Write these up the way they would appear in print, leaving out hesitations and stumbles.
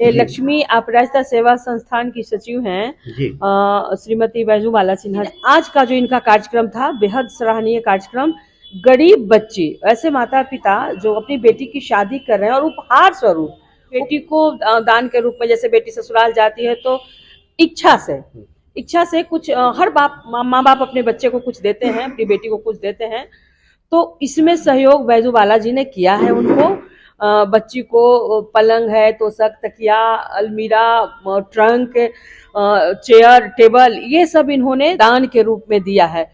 ये लक्ष्मी अपराजिता सेवा संस्थान की सचिव हैं श्रीमती बैजूबाला सिन्हा। आज का जो इनका कार्यक्रम था बेहद सराहनीय कार्यक्रम। गरीब बच्चे, ऐसे माता पिता जो अपनी बेटी की शादी कर रहे हैं और उपहार स्वरूप बेटी को दान के रूप में, जैसे बेटी ससुराल जाती है तो इच्छा से कुछ हर माँ बाप अपने बच्चे को कुछ देते हैं, अपनी बेटी को कुछ देते हैं। तो इसमें सहयोग बैजूबाला जी ने किया है उनको। बच्ची को पलंग है, तोशक, तकिया, अलमीरा, ट्रंक, चेयर, टेबल, ये सब इन्होंने दान के रूप में दिया है।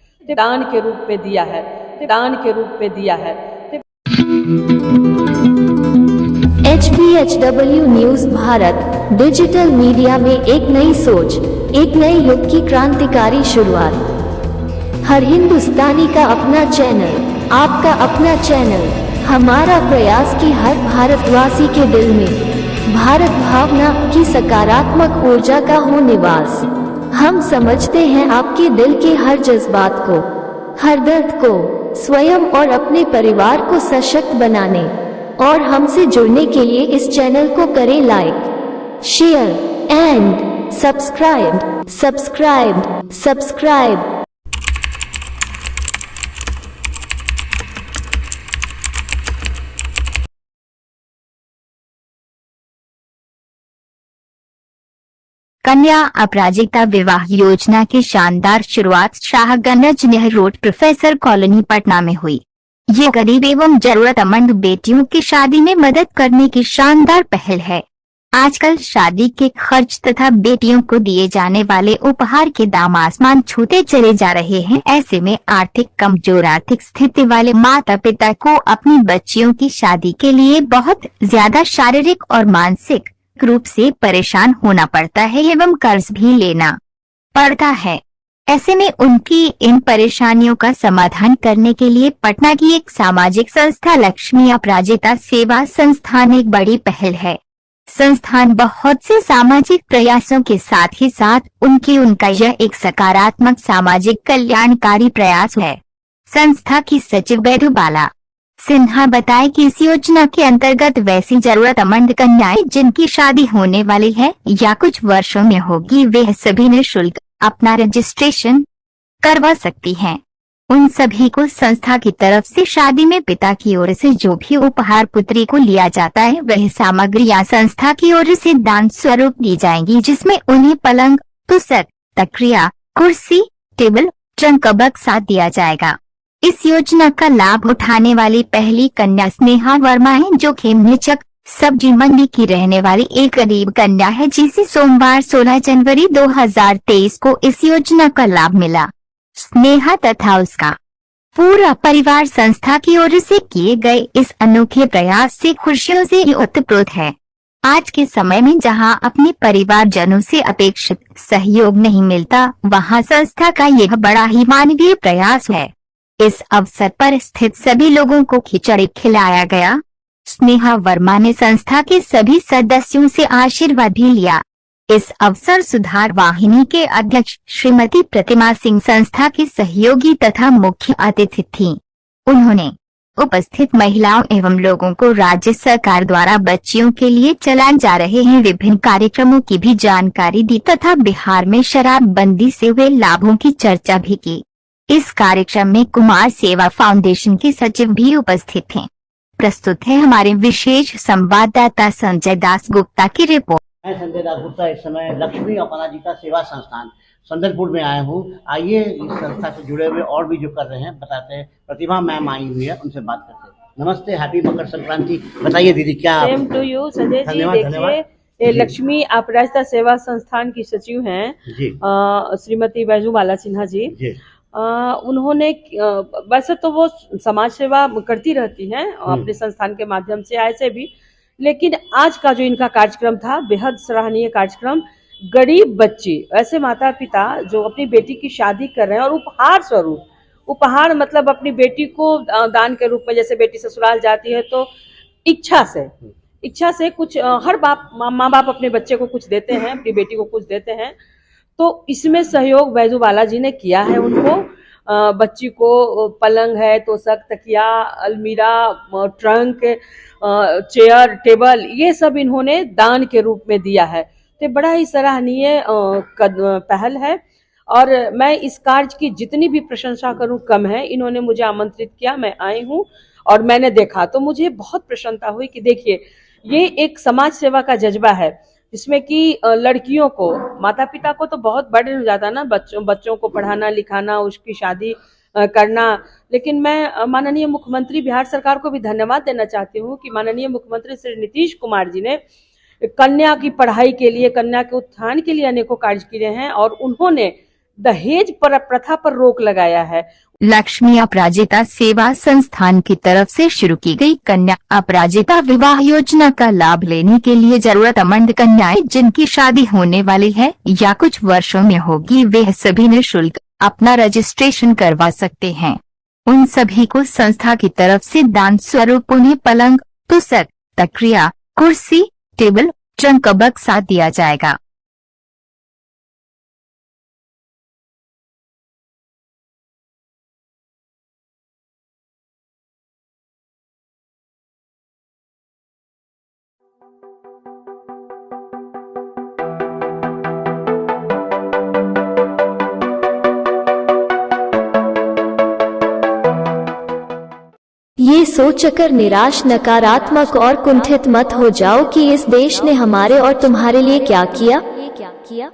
HBHW news Bharat digital media में एक नई सोच, एक नए युग की क्रांतिकारी शुरुआत। हर हिंदुस्तानी का अपना चैनल, आपका अपना चैनल। हमारा प्रयास कि हर भारतवासी के दिल में भारत भावना की सकारात्मक ऊर्जा का हो निवास। हम समझते हैं आपके दिल के हर जज्बात को, हर दर्द को, स्वयं और अपने परिवार को सशक्त बनाने और हमसे जुड़ने के लिए इस चैनल को करें लाइक, शेयर एंड सब्सक्राइब। कन्या अपराजिता विवाह योजना की शानदार शुरुआत Shahganj Nehru road professor colony Patna में हुई। ये गरीब एवं जरूरतमंद बेटियों की शादी में मदद करने की शानदार पहल है। आजकल शादी के खर्च तथा बेटियों को दिए जाने वाले उपहार के दाम आसमान छूते चले जा रहे हैं। ऐसे में आर्थिक स्थिति वाले माता पिता को अपनी बच्चियों की शादी के लिए बहुत ज्यादा शारीरिक और मानसिक रूप से परेशान होना पड़ता है एवं कर्ज भी लेना पड़ता है। ऐसे में उनकी इन परेशानियों का समाधान करने के लिए पटना की एक सामाजिक संस्था लक्ष्मी अपराजिता सेवा संस्थान एक बड़ी पहल है। संस्थान बहुत से सामाजिक प्रयासों के साथ ही साथ उनका यह एक सकारात्मक सामाजिक कल्याणकारी प्रयास है। संस्था की सचिव बैजूबाला सिन्हा बताए कि इस योजना के अंतर्गत वैसी जरूरतमंद कन्याएं जिनकी शादी होने वाली है या कुछ वर्षों में होगी, वे सभी निःशुल्क अपना रजिस्ट्रेशन करवा सकती हैं। उन सभी को संस्था की तरफ से शादी में पिता की ओर से जो भी उपहार पुत्री को लिया जाता है वह सामग्रियां संस्था की ओर से दान स्वरूप दी जाएंगी, जिसमें उन्हें पलंग, तोशक, तकिया, कुर्सी, टेबल, ट्रंक बक्सा दिया जाएगा। इस योजना का लाभ उठाने वाली पहली कन्या स्नेहा वर्मा है, जो खेमनीचक सब्जी मंडी की रहने वाली एक गरीब कन्या है, जिसे सोमवार 16 जनवरी 2023 को इस योजना का लाभ मिला। स्नेहा तथा उसका पूरा परिवार संस्था की ओर से किए गए इस अनोखे प्रयास से खुशियों से ओतप्रोत है। आज के समय में जहां अपने परिवारजनों से अपेक्षित सहयोग नहीं मिलता, वहां संस्था का यह बड़ा ही मानवीय प्रयास है। इस अवसर पर स्थित सभी लोगों को खिचड़ी खिलाया गया। स्नेहा वर्मा ने संस्था के सभी सदस्यों से आशीर्वाद भी लिया। इस अवसर सुधार वाहिनी के अध्यक्ष श्रीमती प्रतिमा सिंह संस्था की सहयोगी तथा मुख्य अतिथि थीं। उन्होंने उपस्थित महिलाओं एवं लोगों को राज्य सरकार द्वारा बच्चियों के लिए चलाए जा रहे हैं विभिन्न कार्यक्रमों की भी जानकारी दी तथा बिहार में शराबबंदी से हुए लाभों की चर्चा भी की। इस कार्यक्रम में कुमार सेवा फाउंडेशन के सचिव भी उपस्थित थे। प्रस्तुत है हमारे विशेष संवाददाता संजय दास गुप्ता की रिपोर्ट। मैं संजय दास गुप्ता इस समय लक्ष्मी अपराजिता सेवा संस्थान संदलपुर में आया हूँ। आइए इस संस्था से जुड़े हुए और भी जो कर रहे हैं बताते हैं। प्रतिभा मैम आई हुई है, उनसे बात करते हैं। नमस्ते, हैप्पी मकर संक्रांति। बताइए दीदी, क्या same to you Sanjay ji. धन्यवाद। ये लक्ष्मी अपराजिता सेवा संस्थान की सचिव हैं श्रीमती बैजूबाला सिन्हा जी। उन्होंने वैसे तो वो समाज सेवा करती रहती हैं अपने संस्थान के माध्यम से ऐसे भी, लेकिन आज का जो इनका कार्यक्रम था बेहद सराहनीय कार्यक्रम। गरीब बच्चे, ऐसे माता पिता जो अपनी बेटी की शादी कर रहे हैं और उपहार स्वरूप, उपहार मतलब अपनी बेटी को दान के रूप में, जैसे बेटी ससुराल जाती है तो इच्छा से कुछ हर माँ बाप अपने बच्चे को कुछ देते हैं, अपनी बेटी को कुछ देते हैं। तो इसमें सहयोग बैजूबाला जी ने किया है उनको। बच्ची को पलंग है, तोशक, तकिया, अलमीरा, ट्रंक, चेयर, टेबल, ये सब इन्होंने दान के रूप में दिया है। तो बड़ा ही सराहनीय पहल है और मैं इस कार्य की जितनी भी प्रशंसा करूं कम है। इन्होंने मुझे आमंत्रित किया, मैं आई हूं और मैंने देखा तो मुझे बहुत प्रसन्नता हुई कि देखिए ये एक समाज सेवा का जज्बा है, जिसमें कि लड़कियों को, माता पिता को तो बहुत बर्डन हो जाता है ना, बच्चों को पढ़ाना लिखाना, उसकी शादी करना। लेकिन मैं माननीय मुख्यमंत्री बिहार सरकार को भी धन्यवाद देना चाहती हूँ कि माननीय मुख्यमंत्री श्री नीतीश कुमार जी ने कन्या की पढ़ाई के लिए, कन्या के उत्थान के लिए अनेकों कार्य किए हैं और उन्होंने दहेज प्रथा पर रोक लगाया है। लक्ष्मी अपराजिता सेवा संस्थान की तरफ से शुरू की गई कन्या अपराजिता विवाह योजना का लाभ लेने के लिए जरूरतमंद कन्याएं जिनकी शादी होने वाली है या कुछ वर्षों में होगी, वे सभी निःशुल्क अपना रजिस्ट्रेशन करवा सकते हैं। उन सभी को संस्था की तरफ से दान स्वरूप उन्हें पलंग, तोशक, तकिया, कुर्सी, टेबल, ट्रंक बक्सा दिया जाएगा। ये सोचकर निराश, नकारात्मक और कुंठित मत हो जाओ कि इस देश ने हमारे और तुम्हारे लिए क्या किया,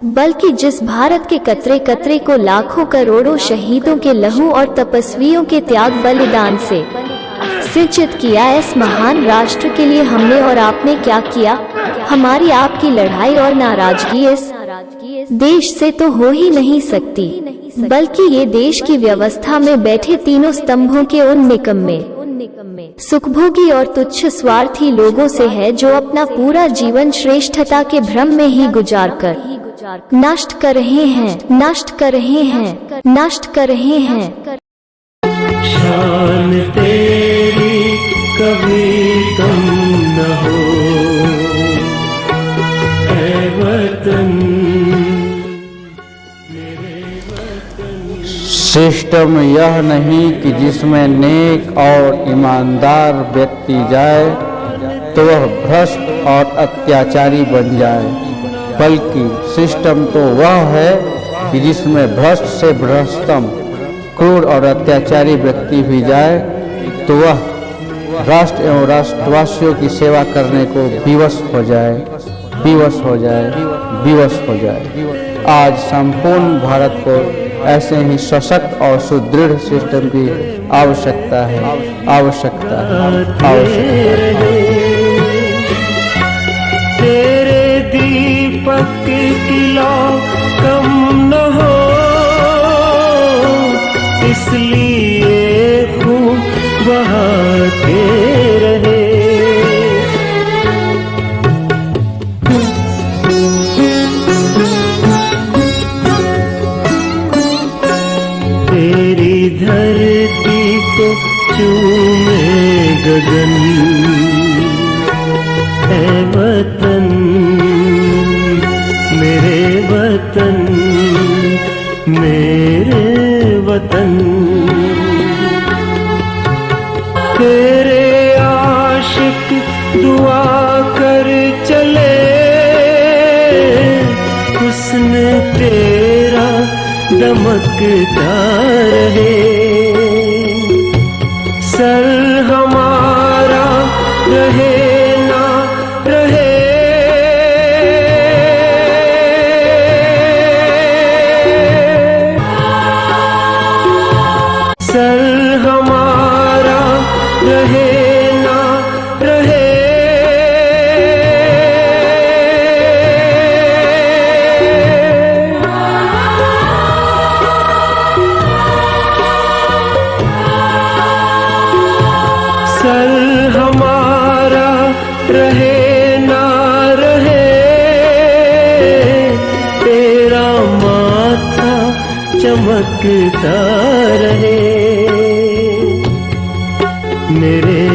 बल्कि जिस भारत के कतरे कतरे को लाखों करोड़ों शहीदों के लहू और तपस्वियों के त्याग बलिदान से सृजित किया, इस महान राष्ट्र के लिए हमने और आपने क्या किया। हमारी आपकी लड़ाई और नाराजगी इस देश से तो हो ही नहीं सकती, बल्कि ये देश की व्यवस्था में बैठे तीनों स्तंभों के उन निकम्मे, सुखभोगी और तुच्छ स्वार्थी लोगों से है जो अपना पूरा जीवन श्रेष्ठता के भ्रम में ही गुजार कर नष्ट कर रहे हैं, नष्ट कर रहे हैं, नष्ट कर रहे हैं। शान तेरी कभी कम न हो ऐ वतन। सिस्टम यह नहीं कि जिसमें नेक और ईमानदार व्यक्ति जाए तो वह भ्रष्ट और अत्याचारी बन जाए, बल्कि सिस्टम तो वह है कि जिसमें भ्रष्ट से भ्रष्टतम, क्रूर और अत्याचारी व्यक्ति भी जाए तो वह राष्ट्र एवं राष्ट्रवासियों की सेवा करने को विवश हो जाए, विवश हो जाए, विवश हो जाए। आज संपूर्ण भारत को ऐसे ही सशक्त और सुदृढ़ सिस्टम की आवश्यकता है, आवश्यकता है, आवश्यकता है। तेरे दीपक की लौ कम न हो, इसलिए खूब बहाते रहे। तेरी धरती को चूमे गगन ऐ वतन, मेरे वतन, मेरे वतन। तेरे आशिक दुआ कर चले, हुस्न तेरा दमकता रहे। सर हमारा रहे ना रहे, सर हमारा रहे ना रहे। सर हमारा रहे ना रहे, तेरा माथा चमकता रहे। मेरे